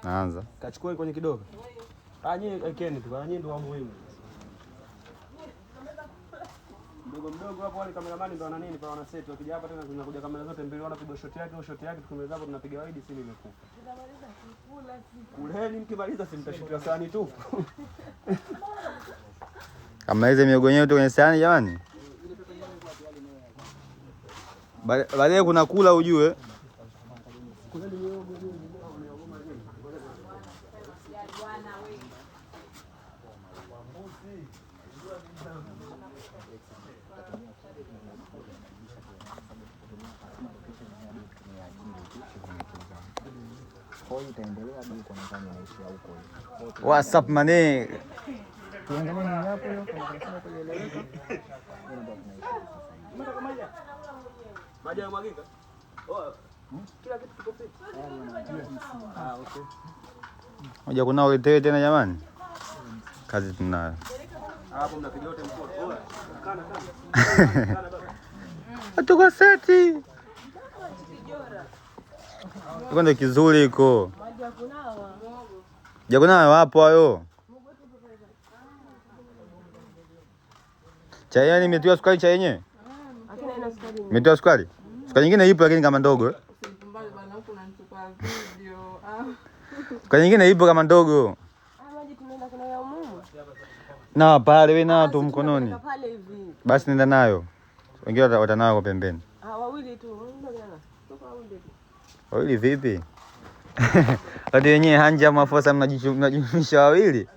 Naanza. Kachukue kwenye kidogo. Nyie ekeni tu, nyie ndio wa muhimu. Mdogo hapo wale kameramani ndio wana nini kwa wana set. Wakija hapa tena zinakuja kamera zote mbili, wanapiga shot yake au shot yake, tukimaliza hapo tunapiga wide, simu imekufa. Kuleni mkimaliza simtashitua sahani tu. Kama hizo miogo yenyewe tu kwenye sahani jamani. Baadaye kuna kula ujue. What's up mane? Maji yamwagika. Kila kitu kiko fit. Okay. Moja kuna uletewe tena jamani. Kazi tunayo. Hapo mnapiga wote mkono. Kana. Atuko seti. Iko ndo kizuri iko. Maji ya kunawa. Jakunawa wapo hayo. Chai yani imetiwa sukari chai yenyewe? Hakuna ina sukari. Imetiwa sukari? Sukari nyingine ipo lakini kama ndogo. Usipumbale bana huko unanichukua video. Sukari nyingine ipo kama ndogo. Maji tunaenda kuna ya umumu. Na pale wewe na tu mkononi. Pale hivi. Basi nenda nayo. Wengine watanao kwa pembeni. Wawili tu. Wawili vipi? Hadi wenyewe hanja mafosa mnajumlisha wawili.